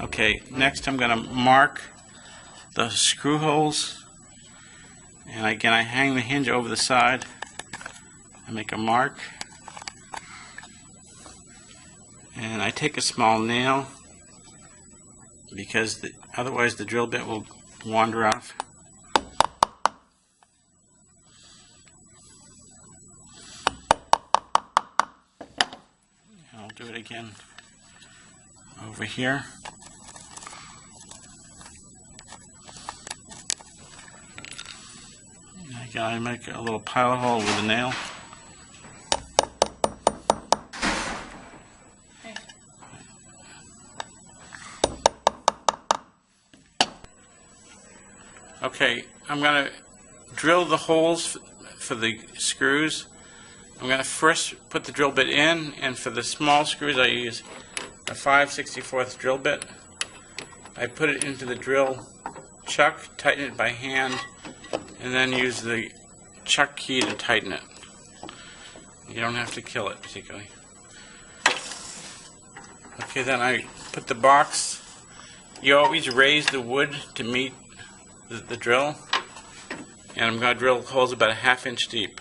Okay, next I'm going to mark the screw holes, and again I hang the hinge over the side and make a mark, and I take a small nail because otherwise the drill bit will wander off. And I'll do it again over here. Again, I make a little pilot hole with a nail. Okay, I'm going to drill the holes for the screws. I'm going to first put the drill bit in, and for the small screws I use a 5/64 drill bit. I put it into the drill chuck, tighten it by hand, and then use the chuck key to tighten it. You don't have to kill it particularly. Okay, then I put the box. You always raise the wood to meet the drill, and I'm going to drill holes about a 1/2 inch deep.